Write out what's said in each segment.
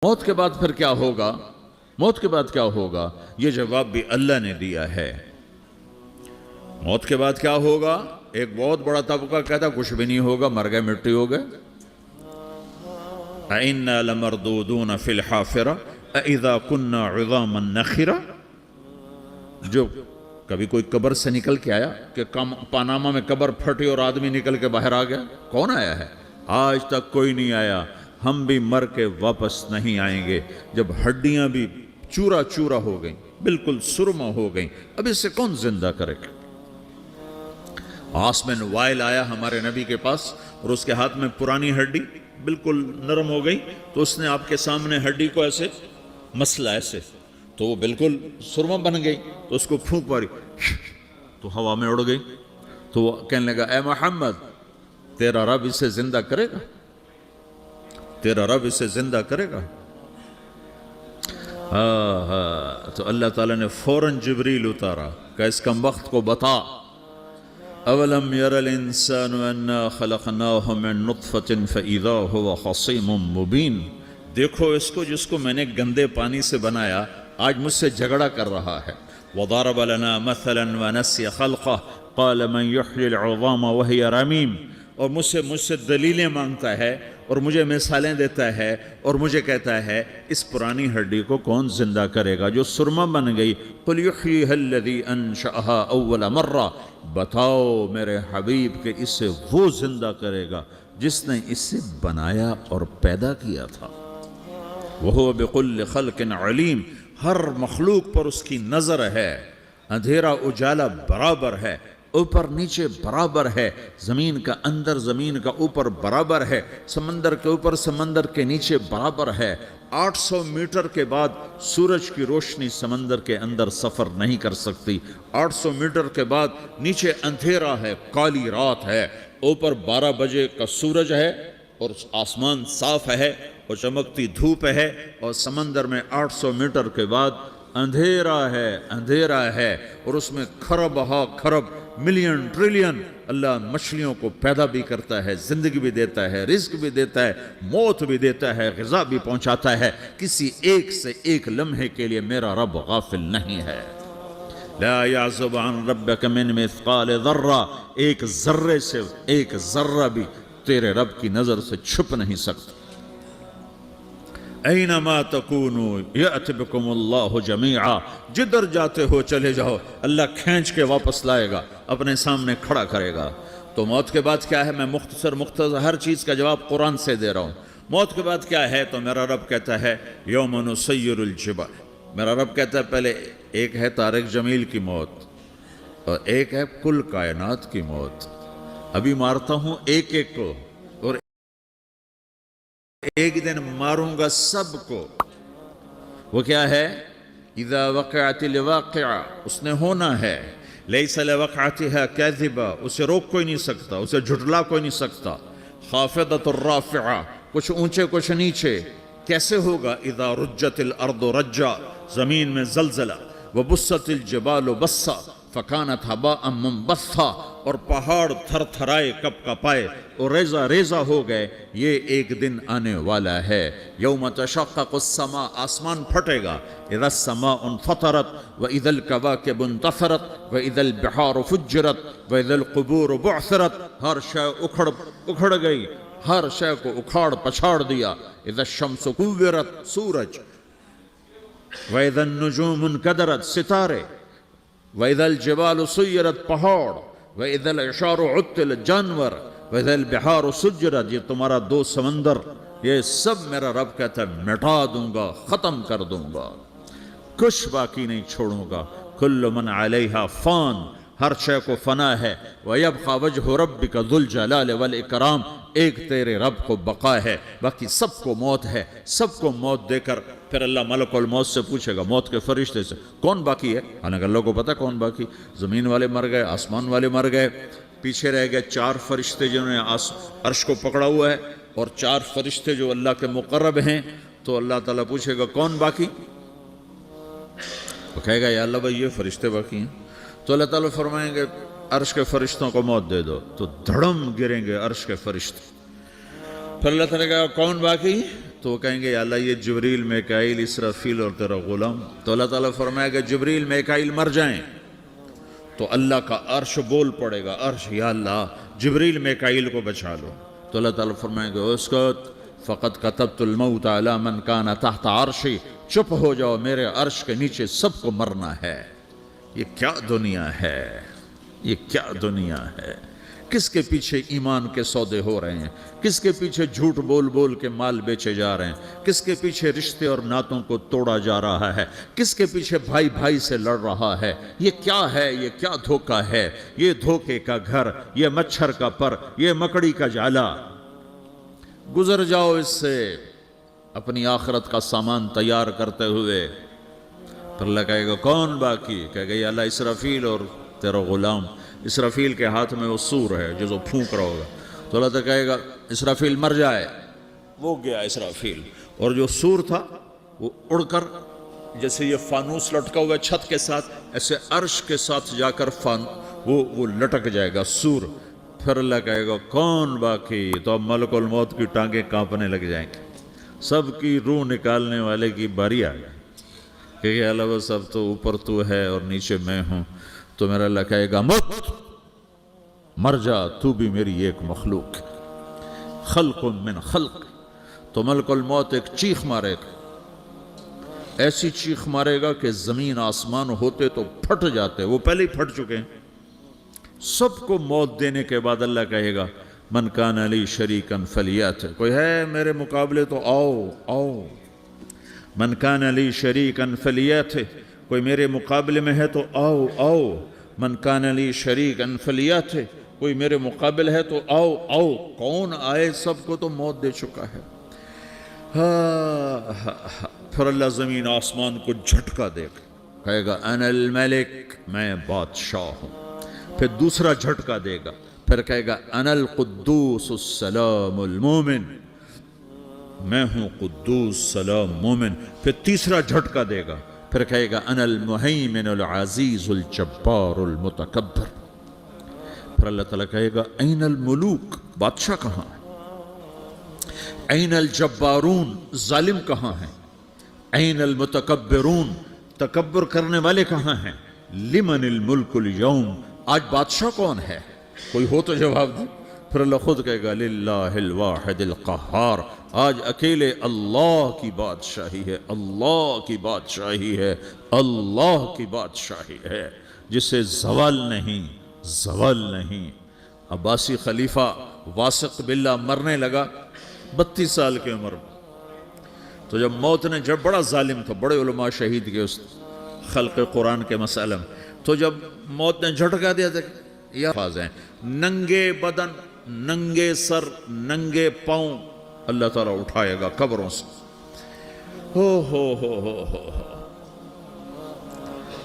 موت کے بعد پھر کیا ہوگا؟ موت کے بعد کیا ہوگا؟ یہ جواب بھی اللہ نے دیا ہے۔ موت کے بعد کیا ہوگا؟ ایک بہت بڑا طبقہ کہتا کچھ بھی نہیں ہوگا، مر گئے، مٹی ہو گئے۔ اَإِنَّا لَمَرْدُودُونَ فِي الْحَافِرَةِ اَإِذَا كُنَّا عِظَامًا نَخِرَةً۔ جو کبھی کوئی قبر سے نکل کے آیا کہ پاناما میں قبر پھٹی اور آدمی نکل کے باہر آ گیا؟ کون آیا ہے؟ آج تک کوئی نہیں آیا۔ ہم بھی مر کے واپس نہیں آئیں گے۔ جب ہڈیاں بھی چورا چورا ہو گئیں، بالکل سرما ہو گئیں، اب اس سے کون زندہ کرے گا؟ عاص بن وائل آیا ہمارے نبی کے پاس اور اس کے ہاتھ میں پرانی ہڈی بالکل نرم ہو گئی، تو اس نے آپ کے سامنے ہڈی کو ایسے مسلا ایسے، تو وہ بالکل سرما بن گئی، تو اس کو پھونک ماری تو ہوا میں اڑ گئی۔ تو وہ کہنے لگا اے محمد، تیرا رب اسے زندہ کرے گا؟ تیرا رب اسے زندہ کرے گا؟ تو اللہ تعالیٰ نے فوراً جبریل اتارا کہ اس کم وقت کو بتا، اولم یر الانسان انا خلقناہ من نطفۃ فاذا هو خصیم مبین۔ دیکھو اس کو جس کو میں نے گندے پانی سے بنایا، آج مجھ سے جھگڑا کر رہا ہے۔ وضرب لنا مثلا ونسی خلقہ قال من یحیی العظام وہی رمیم۔ اور مجھ سے دلیلیں مانگتا ہے اور مجھے مثالیں دیتا ہے اور مجھے کہتا ہے اس پرانی ہڈی کو کون زندہ کرے گا جو سرما بن گئی؟ قل یحییہا الذی انشأہا اول مرہ۔ بتاؤ میرے حبیب کہ اسے وہ زندہ کرے گا جس نے اسے بنایا اور پیدا کیا تھا۔ وہو بکل خلق علیم۔ ہر مخلوق پر اس کی نظر ہے، اندھیرا اجالا برابر ہے، اوپر نیچے برابر ہے، زمین کا اندر زمین کا اوپر برابر ہے، سمندر کے اوپر سمندر کے نیچے برابر ہے۔ 800 میٹر کے بعد سورج کی روشنی سمندر کے اندر سفر نہیں کر سکتی۔ 800 میٹر کے بعد نیچے اندھیرا ہے، کالی رات ہے، اوپر 12 بجے کا سورج ہے اور آسمان صاف ہے اور چمکتی دھوپ ہے، اور سمندر میں 800 میٹر کے بعد اندھیرا ہے اور اس میں کھرب ہا کھرب ملین ٹریلین اللہ مچھلیوں کو پیدا بھی کرتا ہے، زندگی بھی دیتا ہے، رزق بھی دیتا ہے، موت بھی دیتا ہے، غذا بھی پہنچاتا ہے۔ کسی ایک سے ایک لمحے کے لیے میرا رب غافل نہیں ہے۔ لا يعزب عن ربك من مثقال ذرہ۔ ایک ذرے سے ایک ذرہ بھی تیرے رب کی نظر سے چھپ نہیں سکتا۔ اینما تکونوا یأت بکم اللہ جمیعا۔ جدھر جاتے ہو چلے جاؤ، اللہ کھینچ کے واپس لائے گا، اپنے سامنے کھڑا کرے گا۔ تو موت کے بعد کیا ہے؟ میں مختصر ہر چیز کا جواب قرآن سے دے رہا ہوں۔ موت کے بعد کیا ہے؟ تو میرا رب کہتا ہے یوم نسیر الجبال۔ میرا رب کہتا ہے پہلے ایک ہے طارق جمیل کی موت اور ایک ہے کل کائنات کی موت۔ ابھی مارتا ہوں ایک ایک کو اور ایک دن ماروں گا سب کو۔ وہ کیا ہے؟ اذا وقعت الواقعہ، اس نے ہونا ہے۔ لیس لوقعتها کاذبہ، اسے روک کوئی نہیں سکتا، اسے جھٹلا کوئی نہیں سکتا۔ خافضۃ الرافعہ، کچھ اونچے کچھ نیچے۔ کیسے ہوگا؟ اذا رجت الارض رجا، زمین میں زلزلہ۔ وبست الجبال بسا فکانت ہباء منبثا، اور پہاڑ تھر تھرائے کپ کپائے اور ریزہ ریزہ ہو گئے۔ یہ ایک دن آنے والا ہے۔ یوم تشقق السماء، آسمان پھٹے گا۔ اذا السماء انفطرت واذا الکواکب انتثرت واذا البحار فجرت واذا القبور بعثرت۔ ہر شے اکھڑ گئی، ہر شے کو اکھاڑ پچھاڑ دیا۔ اذا الشمس کورت، سورج۔ واذا النجوم انکدرت، ستارے۔ وَإِذَا الْجِبَالُ سُيِّرَتْ، پہاڑ۔ وَإِذَا الْعِشَارُ عُطِّلَتْ، جانور۔ وَإِذَا الْبِحَارُ سُجِّرَتْ، یہ تمہارا دو سمندر، یہ سب میرا رب کہتا ہے مٹا دوں گا، ختم کر دوں گا، کچھ باقی نہیں چھوڑوں گا۔ كُلُّ مَنْ عَلَيْهَا فان، ہر شے کو فنا ہے۔ وَيَبْقَى وَجْهُ رَبِّكَ ذُو الْجَلَالِ وَالْإِكْرَامِ، ایک تیرے رب کو بقا ہے، باقی سب کو موت ہے۔ سب کو موت دے کر پھر اللہ ملک الموت سے پوچھے گا، موت کے فرشتے سے، کون باقی ہے؟ حالانکہ اللہ کو پتہ کون باقی۔ زمین والے مر گئے، آسمان والے مر گئے، پیچھے رہ گئے 4 فرشتے جنہوں نے عرش کو پکڑا ہوا ہے، اور 4 فرشتے جو اللہ کے مقرب ہیں۔ تو اللہ تعالیٰ پوچھے گا کون باقی؟ وہ کہے گا یا اللہ بھائی یہ فرشتے باقی ہیں۔ تو اللہ تعالیٰ فرمائیں گے عرش کے فرشتوں کو موت دے دو، تو دھڑم گریں گے عرش کے فرشتے۔ پھر اللہ تعالیٰ کہا کون باقی؟ تو وہ کہیں گے یا اللہ یہ جبریل میکائیل اسرافیل اور تیرا غلام. تو اللہ تعالیٰ فرمائے گا جبریل میکائیل مر جائیں تو اللہ کا عرش بول پڑے گا, عرش یا اللہ جبریل میکائیل کو بچا لو. تو اللہ تعالیٰ فرمائے گا اسکت فقط کتبت الموت علی من کان تحت عرشی, چپ ہو جاؤ میرے عرش کے نیچے سب کو مرنا ہے. یہ کیا دنیا ہے, یہ کیا دنیا ہے. کس کے پیچھے ایمان کے سودے ہو رہے ہیں, کس کے پیچھے جھوٹ بول بول کے مال بیچے جا رہے ہیں, کس کے پیچھے رشتے اور ناتوں کو توڑا جا رہا ہے, کس کے پیچھے بھائی بھائی سے لڑ رہا ہے. یہ کیا ہے, یہ کیا دھوکہ ہے, یہ دھوکے کا گھر, یہ مچھر کا پر, یہ مکڑی کا جالا. گزر جاؤ اس سے اپنی آخرت کا سامان تیار کرتے ہوئے. پھر اللہ کہے گا کون باقی, کہے گا یا اللہ اسرافیل اور تیرا غلام. اسرافیل کے ہاتھ میں وہ سور ہے جو پھونک رہا ہوگا. تو اللہ تعالیٰ کہے گا اسرافیل مر جائے, وہ گیا اسرافیل, اور جو سور تھا وہ اڑ کر جیسے یہ فانوس لٹکا ہوا ہے چھت کے ساتھ, ایسے عرش کے ساتھ جا کر وہ لٹک جائے گا سور. پھر اللہ کہے گا کون باقی, تو اب ملک الموت کی ٹانگیں کانپنے لگ جائیں گی, سب کی روح نکالنے والے کی باری آ گئی کہ اللہ وہ سب تو اوپر تو ہے اور نیچے میں ہوں. تو میرا اللہ کہے گا مت, مر جا, تو بھی میری ایک مخلوق, خلق من خلق. تو ملک الموت ایک چیخ مارے گا, ایسی چیخ مارے گا کہ زمین آسمان ہوتے تو پھٹ جاتے, وہ پہلے ہی پھٹ چکے ہیں. سب کو موت دینے کے بعد اللہ کہے گا من کان لی شریکا فلیات, کوئی ہے میرے مقابلے تو آؤ آؤ. من کان لی شریکا فلیات, کوئی میرے مقابلے میں ہے تو آؤ آؤ. من کان لی شریکا فلیات, کوئی میرے مقابل ہے تو آؤ آؤ. کون آئے, سب کو تو موت دے چکا ہے. پھر اللہ زمین آسمان کو جھٹکا دے گا, کہے گا انا الملک, میں بادشاہ ہوں. پھر دوسرا جھٹکا دے گا, پھر کہے گا انا القدوس السلام المومن, میں ہوں قدوس سلام مومن. پھر تیسرا جھٹکا دے گا, پھر کہے گا انا المہیمن العزیز الجبار المتکبر. پھر اللہ تعالیٰ کہے گا این الملوک, بادشاہ کہاں ہے؟ این الجبارون, ظالم کہاں ہیں؟ این المتکبرون, تکبر کرنے والے کہاں ہیں؟ لمن الملک اليوم, آج بادشاہ کون ہے؟ کوئی ہو تو جواب دے. پھر اللہ خود کہے گا للہ الواحد القہار, آج اکیلے اللہ کی بادشاہی ہے, اللہ کی بادشاہی ہے, اللہ کی بادشاہی ہے, جسے زوال نہیں, زوال نہیں. عباسی خلیفہ واثق باللہ مرنے لگا 32 سال کی عمر میں. تو جب موت نے, جب بڑا ظالم تھا, بڑے علماء شہید کے اس خلق قرآن کے مسئلہ میں, تو جب موت نے جھٹکا دیا تھا, یہ الفاظ ہیں ننگے بدن, ننگے سر, ننگے پاؤں اللہ تعالیٰ اٹھائے گا قبروں سے. ہو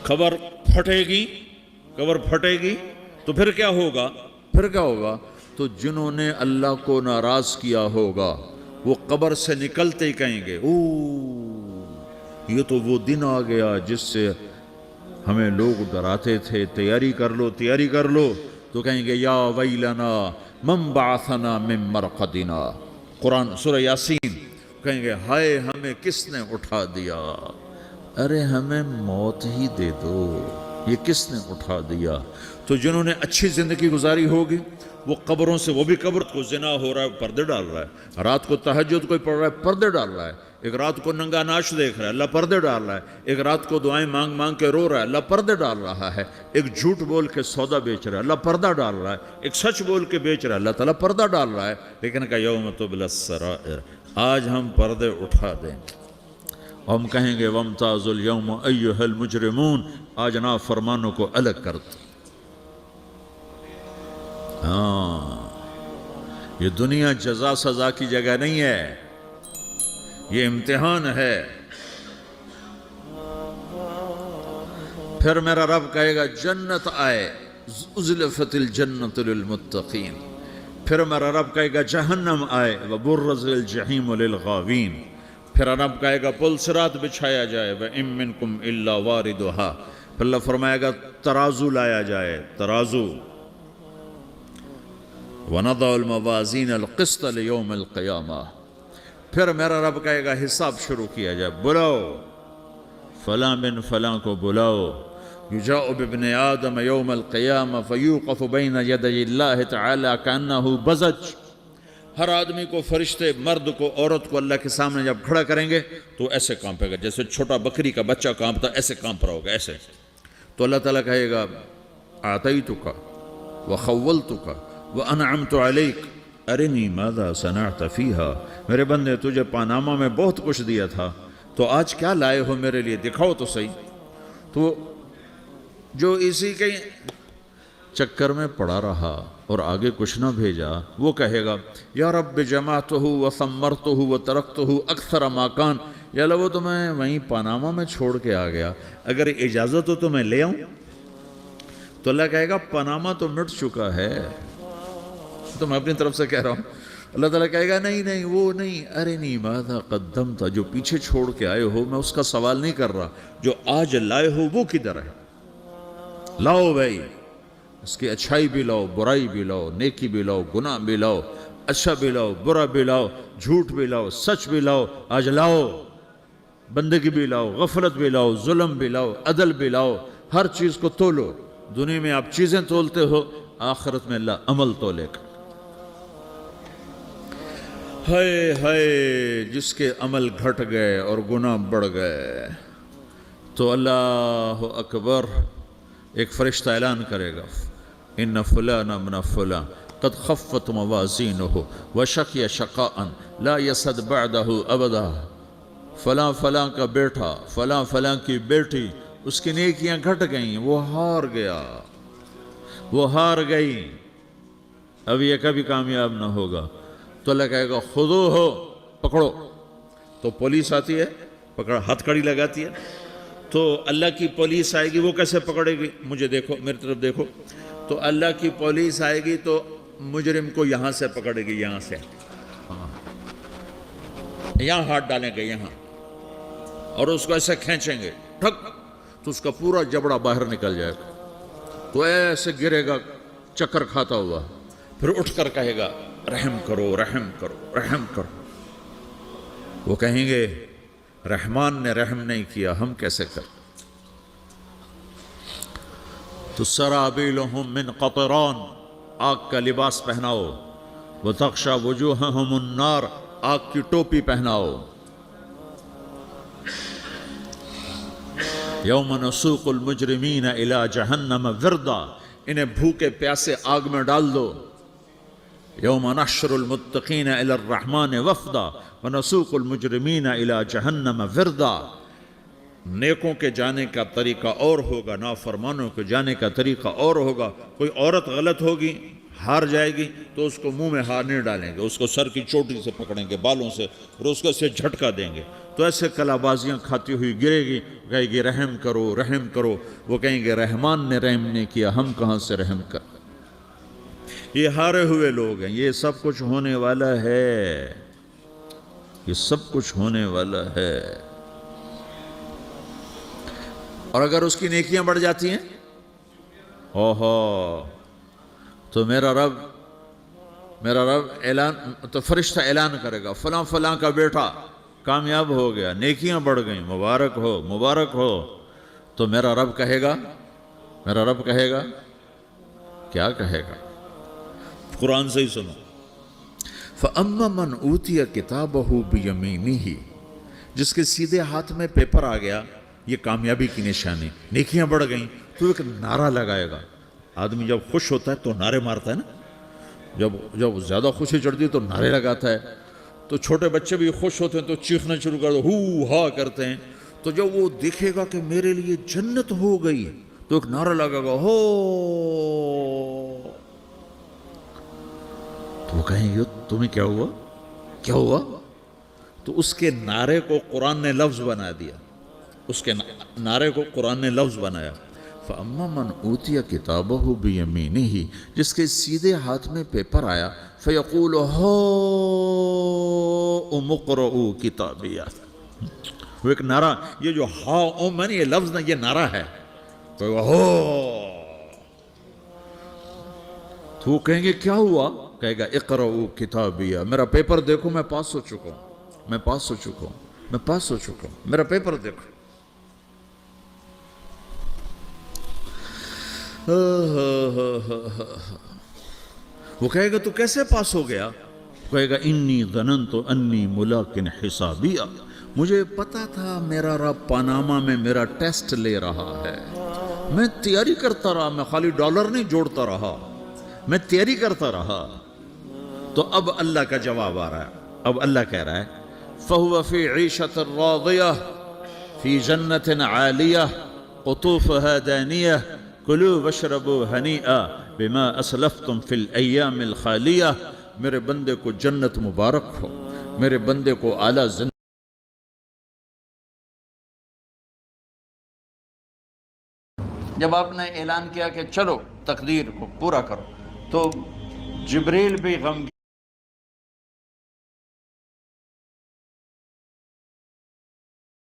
قبر پھٹے گی, قبر پھٹے گی تو پھر کیا ہوگا, پھر کیا ہوگا؟ تو جنہوں نے اللہ کو ناراض کیا ہوگا وہ قبر سے نکلتے ہی کہیں گے یہ تو وہ دن آ گیا جس سے ہمیں لوگ ڈراتے تھے, تیاری کر لو, تیاری کر لو. تو کہیں گے یا ویلنا من بعثنا من مرقدنا, قرآن سورہ یاسین. کہیں گے ہائے ہمیں کس نے اٹھا دیا, ارے ہمیں موت ہی دے دو, یہ کس نے اٹھا دیا. تو جنہوں نے اچھی زندگی گزاری ہوگی وہ قبروں سے, وہ بھی قبر کو زنا ہو رہا ہے پردے ڈال رہا ہے, رات کو تہجد کوئی پڑھ رہا ہے پردے ڈال رہا ہے, ایک رات کو ننگا ناچ دیکھ رہا ہے اللہ پردے ڈال رہا ہے, ایک رات کو دعائیں مانگ مانگ کے رو رہا ہے اللہ پردے ڈال رہا ہے, ایک جھوٹ بول کے سودا بیچ رہا ہے اللہ پردہ ڈال رہا ہے, ایک سچ بول کے بیچ رہا ہے اللہ تعالیٰ پردہ ڈال رہا ہے. لیکن کہ یوم تبلی السرائر, آج ہم پردے اٹھا دیں گے. ہم کہیں گے وامتازوا اليوم ایھا المجرمون, آج نافرمانوں کو الگ کر دو. ہاں, یہ دنیا جزا سزا کی جگہ نہیں ہے, یہ امتحان ہے. پھر میرا رب کہے گا جنت آئے, ازلفت الجنت للمتقین. پھر میرا رب کہے گا جہنم آئے, وبرز الجحیم للغاوین. پھر رب کہے گا پل صراط بچھایا جائے, وَإِن مِّنكُمْ إِلَّا وَارِدُهَا. پھر اللہ فرمائے گا ترازو لایا جائے, ترازو. وَنَضَعُ الْمَوَازِينَ الْقِسْطَ لِيَوْمِ الْقِيَامَةِ. پھر میرا رب کہے گا حساب شروع کیا جائے، بلاؤ فلاں بن فلاں کو بلاؤ، یجاء بابن آدم یوم القیامہ فیوقف بین یدی اللہ تعالی کانہ بزج۔ ہر آدمی کو، فرشتے، مرد کو، عورت کو اللہ کے سامنے جب کھڑا کریں گے تو ایسے کانپے گا جیسے چھوٹا بکری کا بچہ کانپتا، ایسے کانپ رہا ہوگا ایسے۔ تو اللہ تعالیٰ کہے گا اعطیتک وخولتک وانعمت علیک ارنی ماذا صنعت فیہا، میرے بندے تجھے پاناما میں بہت کچھ دیا تھا، تو آج کیا لائے ہو میرے لیے، دکھاؤ تو صحیح۔ تو جو اسی کے چکر میں پڑا رہا اور آگے کچھ نہ بھیجا، وہ کہے گا یا رب جمعتہ وثمرتہ وترکتہ اکثر ما کان، یا اللہ وہ تو میں وہیں پاناما میں چھوڑ کے آ گیا، اگر اجازت ہو تو میں لے آؤں؟ تو اللہ کہے گا پاناما تو مٹ چکا ہے، تو میں اپنی طرف سے کہہ رہا ہوں۔ اللہ تعالیٰ کہے گا نہیں نہیں وہ نہیں، ارنی ماذا قدمت، جو پیچھے چھوڑ کے آئے ہو میں اس کا سوال نہیں کر رہا، جو آج لائے ہو وہ کدھر ہے، لاؤ بھائی، اس کی اچھائی بھی لاؤ، برائی بھی لاؤ، نیکی بھی لاؤ، گناہ بھی لاؤ، اچھا بھی لاؤ، برا بھی لاؤ، جھوٹ بھی لاؤ، سچ بھی لاؤ، آج لاؤ، بندگی بھی لاؤ، غفلت بھی لاؤ، ظلم بھی لاؤ، عدل بھی لاؤ، ہر چیز کو تولو۔ دنیا میں آپ چیزیں تولتے ہو، آخرت میں اللہ عمل تولے گا۔ ہائے ہائے جس کے عمل گھٹ گئے اور گناہ بڑھ گئے، تو اللہ اکبر، ایک فرشتہ اعلان کرے گا ان فلان من فلان قد خفت موازینہ وشقی شقاء لا یسد بعدہ ابدا، فلاں فلاں کا بیٹا، فلاں فلاں کی بیٹی، اس کی نیکیاں گھٹ گئیں، وہ ہار گیا، وہ ہار گئی، اب یہ کبھی کامیاب نہ ہوگا۔ تو اللہ کہے گا خذوہ، پکڑو۔ تو پولیس آتی ہے، پکڑا، ہتھ کڑی لگاتی ہے، تو اللہ کی پولیس آئے گی، وہ کیسے پکڑے گی؟ مجھے دیکھو، میری طرف دیکھو۔ تو اللہ کی پولیس آئے گی تو مجرم کو یہاں سے پکڑے گی، یہاں سے، یہاں ہاتھ ڈالیں گے یہاں، اور اس کو ایسے کھینچیں گے، ٹھک، تو اس کا پورا جبڑا باہر نکل جائے گا، تو ایسے گرے گا چکر کھاتا ہوا، پھر اٹھ کر کہے گا رحم کرو، رحم کرو، رحم کرو۔ وہ کہیں گے رحمان نے رحم نہیں کیا، ہم کیسے کریں؟ تو سرابیلہم من قطران، آگ کا لباس پہناؤ، وتغشا وجوہہم النار، آگ کی ٹوپی پہناؤ۔ یوم نسوق المجرمین الی جہنم وردا، انہیں بھوکے پیاسے آگ میں ڈال دو۔ یوم نحشر المتقین الی الرحمن وفدا ونسوق المجرمین الی جہنم وردا۔ نیکوں کے جانے کا طریقہ اور ہوگا، نافرمانوں کے جانے کا طریقہ اور ہوگا۔ کوئی عورت غلط ہوگی، ہار جائے گی، تو اس کو منہ میں ہار نہیں ڈالیں گے، اس کو سر کی چوٹی سے پکڑیں گے، بالوں سے، اور اس کو سے جھٹکا دیں گے، تو ایسے کلا بازیاں کھاتی ہوئی گرے گی، کہے گی رحم کرو، رحم کرو۔ وہ کہیں گے رحمان نے رحم نہیں کیا، ہم کہاں سے رحم کر۔ یہ ہارے ہوئے لوگ ہیں، یہ سب کچھ ہونے والا ہے، یہ سب کچھ ہونے والا ہے۔ اور اگر اس کی نیکیاں بڑھ جاتی ہیں، اوہو، تو میرا رب اعلان، تو فرشتہ اعلان کرے گا فلاں فلاں کا بیٹا کامیاب ہو گیا، نیکیاں بڑھ گئیں، مبارک ہو، مبارک ہو۔ تو میرا رب کہے گا کیا کہے گا؟ قرآن سے ہی سنو۔ فَأَمَّا مَنْ أُوتِيَ كِتَابَهُ بِيَمِينِهِ، جس کے سیدھے ہاتھ میں پیپر آ گیا، یہ کامیابی کی نشانی، نیکیاں بڑھ گئیں، تو ایک نعرہ لگائے گا۔ آدمی جب خوش ہوتا ہے تو نعرے مارتا ہے نا، جب زیادہ خوشی چڑھتی ہے تو نعرے لگاتا ہے۔ تو چھوٹے بچے بھی خوش ہوتے ہیں تو چیخنا شروع کر دو، ہو ہا کرتے ہیں۔ تو جب وہ دیکھے گا کہ میرے لیے جنت ہو گئی، تو ایک نعرہ لگے گا، ہو، تو وہ کہیں گے تمہیں کیا ہوا، کیا ہوا؟ تو اس کے نعرے کو قرآن نے لفظ بنا دیا، اس کے نعرے کو قرآن نے لفظ بنایا۔ فَأَمَّا مَنْ أُوتِيَ كِتَابَهُ بِيَمِينِهِ، جس کے سیدھے ہاتھ میں پیپر آیا، فَيَقُولُ هَاؤْمُ اقْرَءُوا كِتَابِيَهْ، وہ ایک نعرہ، یہ جو ہاؤم ہے نا، یہ لفظ نہ، یہ نعرہ ہے، تو وہ کہیں گے کیا ہوا؟ کہے گا اقرؤوا کتابیہ، میرا پیپر دیکھو، میں پاس ہو چکا ہوں، میں پاس ہو چکا ہوں، میں پاس ہو چکا ہوں، میرا پیپر دیکھو۔ وہ کہے گا تو کیسے پاس ہو گیا؟ کہے گا انی ظننت انی ملاقٍ حسابیہ، مجھے پتا تھا میرا رب پاناما میں میرا ٹیسٹ لے رہا ہے، میں تیاری کرتا رہا، میں خالی ڈالر نہیں جوڑتا رہا، میں تیاری کرتا رہا۔ تو اب اللہ کا جواب آ رہا ہے، اب اللہ کہہ رہا ہے فَهُوَ فِي عِيشَةٍ رَاضِيَةٍ فِي جَنَّةٍ عَالِيَةٍ قُطُوفُهَا دَانِيَةٌ كُلُوا وَاشْرَبُوا هَنِيئًا بِمَا أَسْلَفْتُمْ فِي الْأَيَّامِ الْخَالِيَةِ، میرے بندے کو جنت مبارک ہو، میرے بندے کو اعلیٰ زندگی۔ جب آپ نے اعلان کیا کہ چلو تقدیر کو پورا کرو، تو جبریل بھی غم